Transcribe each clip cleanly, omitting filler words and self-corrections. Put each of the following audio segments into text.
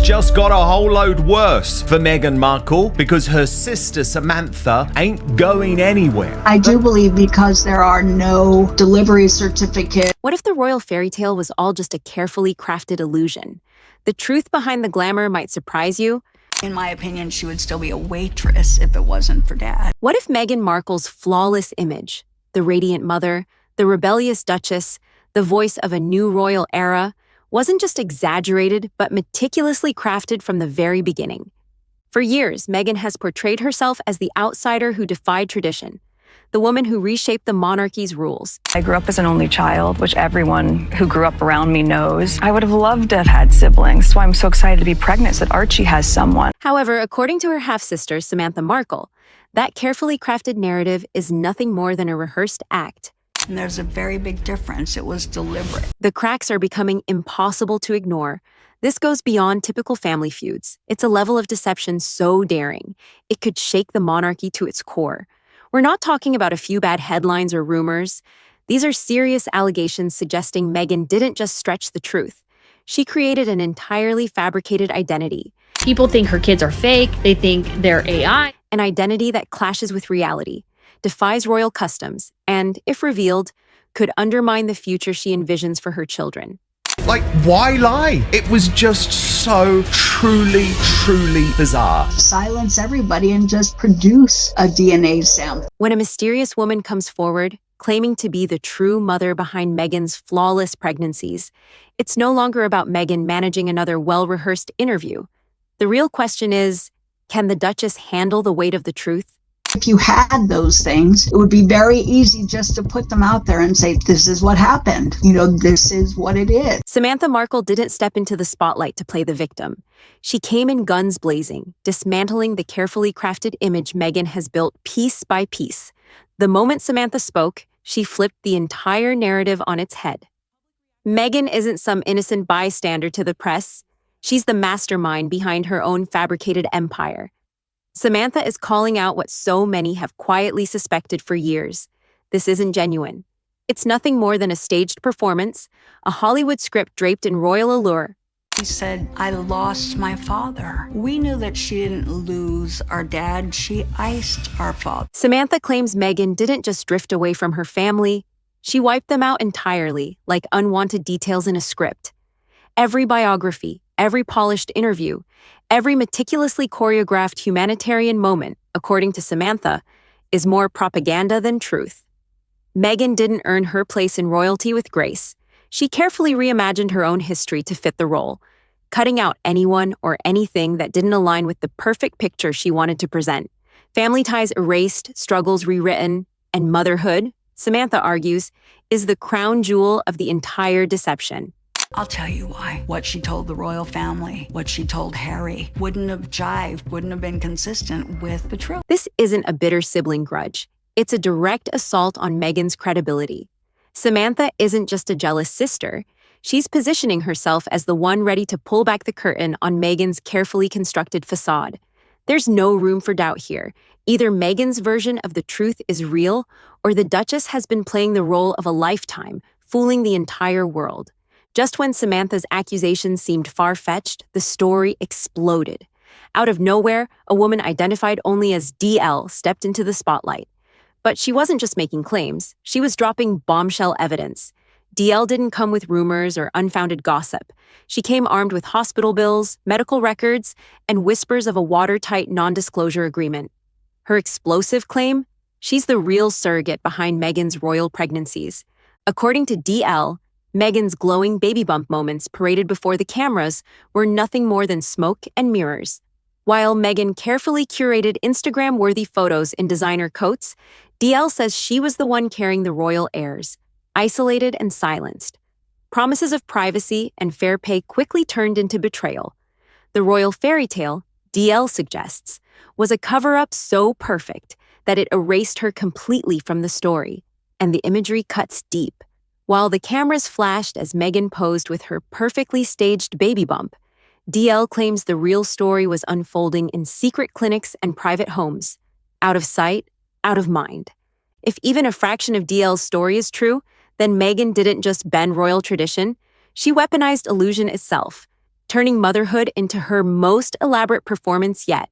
just got a whole load worse for Meghan Markle because her sister Samantha ain't going anywhere. I do believe because there are no delivery certificates. What if the royal fairy tale was all just a carefully crafted illusion? The truth behind the glamour might surprise you. In my opinion, she would still be a waitress if it wasn't for Dad. What if Meghan Markle's flawless image, the radiant mother, the rebellious duchess, the voice of a new royal era, wasn't just exaggerated, but meticulously crafted from the very beginning? For years, Meghan has portrayed herself as the outsider who defied tradition, the woman who reshaped the monarchy's rules. I grew up as an only child, which everyone who grew up around me knows. I would have loved to have had siblings. That's why I'm so excited to be pregnant, so that Archie has someone. However, according to her half-sister, Samantha Markle, that carefully crafted narrative is nothing more than a rehearsed act. And there's a very big difference. It was deliberate. The cracks are becoming impossible to ignore. This goes beyond typical family feuds. It's a level of deception so daring, it could shake the monarchy to its core. We're not talking about a few bad headlines or rumors. These are serious allegations suggesting Meghan didn't just stretch the truth. She created an entirely fabricated identity. People think her kids are fake. They think they're AI. An identity that clashes with reality, defies royal customs, and, if revealed, could undermine the future she envisions for her children. Like, why lie? It was just so truly bizarre. Silence everybody and just produce a DNA sample. When a mysterious woman comes forward, claiming to be the true mother behind Meghan's flawless pregnancies, it's no longer about Meghan managing another well-rehearsed interview. The real question is, can the Duchess handle the weight of the truth? If you had those things, it would be very easy just to put them out there and say, this is what happened. This is what it is. Samantha Markle didn't step into the spotlight to play the victim. She came in guns blazing, dismantling the carefully crafted image Meghan has built piece by piece. The moment Samantha spoke, she flipped the entire narrative on its head. Meghan isn't some innocent bystander to the press. She's the mastermind behind her own fabricated empire. Samantha is calling out what so many have quietly suspected for years. This isn't genuine. It's nothing more than a staged performance, a Hollywood script draped in royal allure. She said, I lost my father. We knew that she didn't lose our dad. She iced our father. Samantha claims Meghan didn't just drift away from her family. She wiped them out entirely, like unwanted details in a script. Every biography, every polished interview, every meticulously choreographed humanitarian moment, according to Samantha, is more propaganda than truth. Meghan didn't earn her place in royalty with grace. She carefully reimagined her own history to fit the role, cutting out anyone or anything that didn't align with the perfect picture she wanted to present. Family ties erased, struggles rewritten, and motherhood, Samantha argues, is the crown jewel of the entire deception. I'll tell you why. What she told the royal family, what she told Harry, wouldn't have jived, wouldn't have been consistent with the truth. This isn't a bitter sibling grudge. It's a direct assault on Meghan's credibility. Samantha isn't just a jealous sister. She's positioning herself as the one ready to pull back the curtain on Meghan's carefully constructed facade. There's no room for doubt here. Either Meghan's version of the truth is real, or the Duchess has been playing the role of a lifetime, fooling the entire world. Just when Samantha's accusations seemed far-fetched, the story exploded. Out of nowhere, a woman identified only as DL stepped into the spotlight. But she wasn't just making claims, she was dropping bombshell evidence. DL didn't come with rumors or unfounded gossip. She came armed with hospital bills, medical records, and whispers of a watertight non-disclosure agreement. Her explosive claim? She's the real surrogate behind Meghan's royal pregnancies. According to DL, Meghan's glowing baby bump moments paraded before the cameras were nothing more than smoke and mirrors. While Meghan carefully curated Instagram-worthy photos in designer coats, DL says she was the one carrying the royal airs, isolated and silenced. Promises of privacy and fair pay quickly turned into betrayal. The royal fairy tale, DL suggests, was a cover-up so perfect that it erased her completely from the story, and the imagery cuts deep. While the cameras flashed as Meghan posed with her perfectly staged baby bump, DL claims the real story was unfolding in secret clinics and private homes, out of sight, out of mind. If even a fraction of DL's story is true, then Meghan didn't just bend royal tradition, she weaponized illusion itself. turning motherhood into her most elaborate performance yet.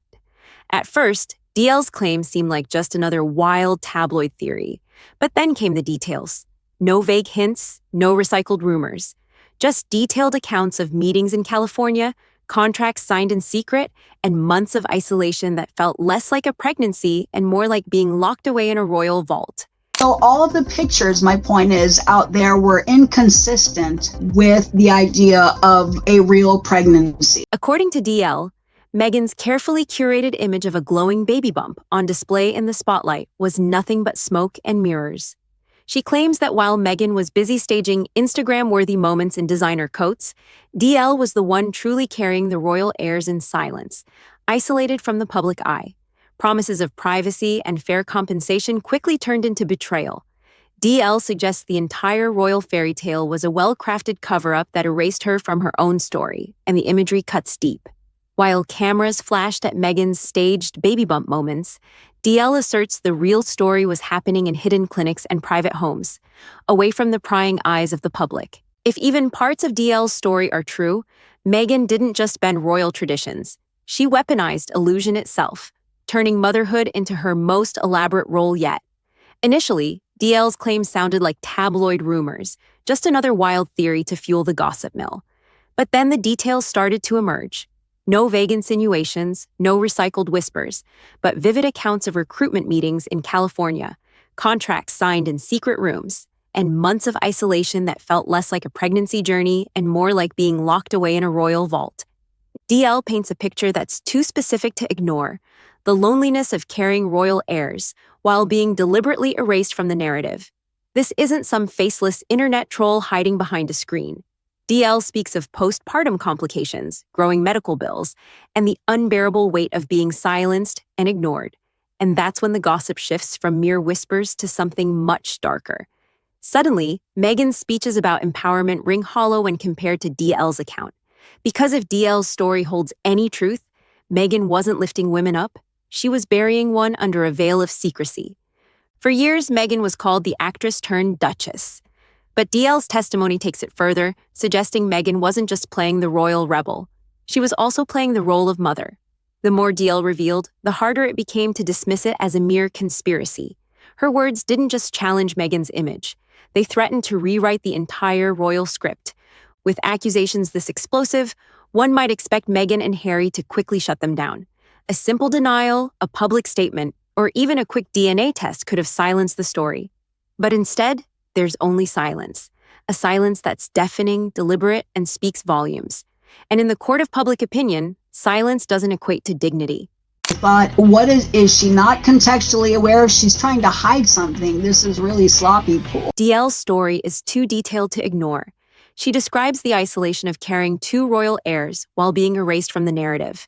At first, DL's claims seemed like just another wild tabloid theory, but then came the details. No vague hints, no recycled rumors, just detailed accounts of meetings in California, contracts signed in secret, and months of isolation that felt less like a pregnancy and more like being locked away in a royal vault. So all of the pictures, my point is, out there were inconsistent with the idea of a real pregnancy. According to DL, Meghan's carefully curated image of a glowing baby bump on display in the spotlight was nothing but smoke and mirrors. She claims that while Meghan was busy staging Instagram-worthy moments in designer coats, DL was the one truly carrying the royal airs in silence, isolated from the public eye. Promises of privacy and fair compensation quickly turned into betrayal. DL suggests the entire royal fairy tale was a well-crafted cover-up that erased her from her own story, and the imagery cuts deep. While cameras flashed at Meghan's staged baby bump moments, DL asserts the real story was happening in hidden clinics and private homes, away from the prying eyes of the public. If even parts of DL's story are true, Meghan didn't just bend royal traditions. She weaponized illusion itself, turning motherhood into her most elaborate role yet. Initially, DL's claims sounded like tabloid rumors, just another wild theory to fuel the gossip mill. But then the details started to emerge. No vague insinuations, no recycled whispers, but vivid accounts of recruitment meetings in California, contracts signed in secret rooms, and months of isolation that felt less like a pregnancy journey and more like being locked away in a royal vault. DL paints a picture that's too specific to ignore, the loneliness of carrying royal airs while being deliberately erased from the narrative. This isn't some faceless internet troll hiding behind a screen. DL speaks of postpartum complications, growing medical bills, and the unbearable weight of being silenced and ignored. And that's when the gossip shifts from mere whispers to something much darker. Suddenly, Meghan's speeches about empowerment ring hollow when compared to DL's account. Because if DL's story holds any truth, Meghan wasn't lifting women up, she was burying one under a veil of secrecy. For years, Meghan was called the actress-turned-duchess. But DL's testimony takes it further, suggesting Meghan wasn't just playing the royal rebel. She was also playing the role of mother. The more DL revealed, the harder it became to dismiss it as a mere conspiracy. Her words didn't just challenge Meghan's image. They threatened to rewrite the entire royal script. With accusations this explosive, one might expect Meghan and Harry to quickly shut them down. A simple denial, a public statement, or even a quick DNA test could have silenced the story. But instead, there's only silence, a silence that's deafening, deliberate, and speaks volumes. And in the court of public opinion, silence doesn't equate to dignity. But what is she not contextually aware if she's trying to hide something? This is really sloppy pool. DL's story is too detailed to ignore. She describes the isolation of carrying two royal heirs while being erased from the narrative.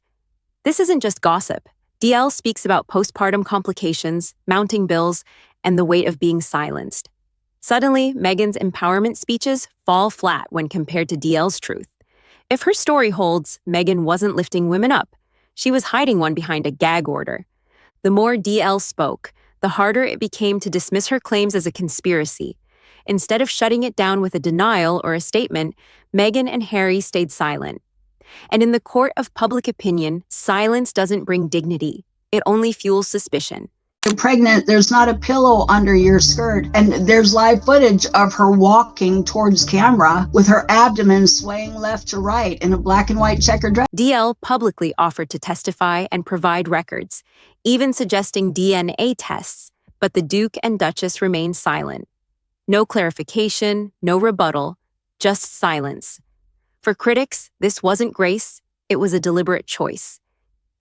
This isn't just gossip. DL speaks about postpartum complications, mounting bills, and the weight of being silenced. Suddenly, Meghan's empowerment speeches fall flat when compared to DL's truth. If her story holds, Meghan wasn't lifting women up. She was hiding one behind a gag order. The more DL spoke, the harder it became to dismiss her claims as a conspiracy. Instead of shutting it down with a denial or a statement, Meghan and Harry stayed silent. And in the court of public opinion, silence doesn't bring dignity. It only fuels suspicion. You're pregnant, there's not a pillow under your skirt, and there's live footage of her walking towards camera with her abdomen swaying left to right in a black and white checkered dress. DL publicly offered to testify and provide records, even suggesting DNA tests, but the Duke and Duchess remained silent. No clarification, no rebuttal, just silence. For critics, this wasn't grace, it was a deliberate choice.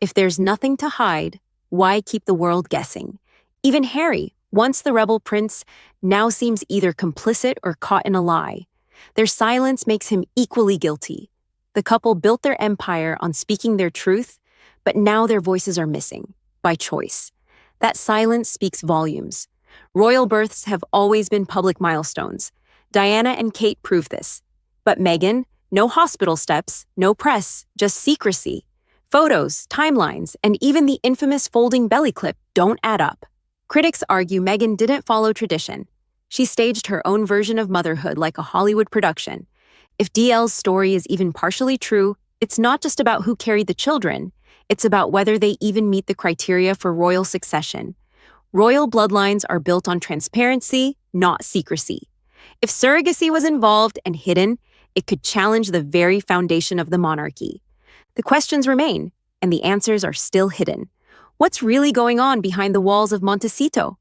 If there's nothing to hide, why keep the world guessing? Even Harry, once the rebel prince, now seems either complicit or caught in a lie. Their silence makes him equally guilty. The couple built their empire on speaking their truth, but now their voices are missing, by choice. That silence speaks volumes. Royal births have always been public milestones. Diana and Kate prove this. But Meghan, no hospital steps, no press, just secrecy. Photos, timelines, and even the infamous folding belly clip don't add up. Critics argue Meghan didn't follow tradition. She staged her own version of motherhood like a Hollywood production. If DL's story is even partially true, It's not just about who carried the children, it's about whether they even meet the criteria for royal succession. Royal bloodlines are built on transparency, not secrecy. If surrogacy was involved and hidden, it could challenge the very foundation of the monarchy. The questions remain, and the answers are still hidden. What's really going on behind the walls of Montecito?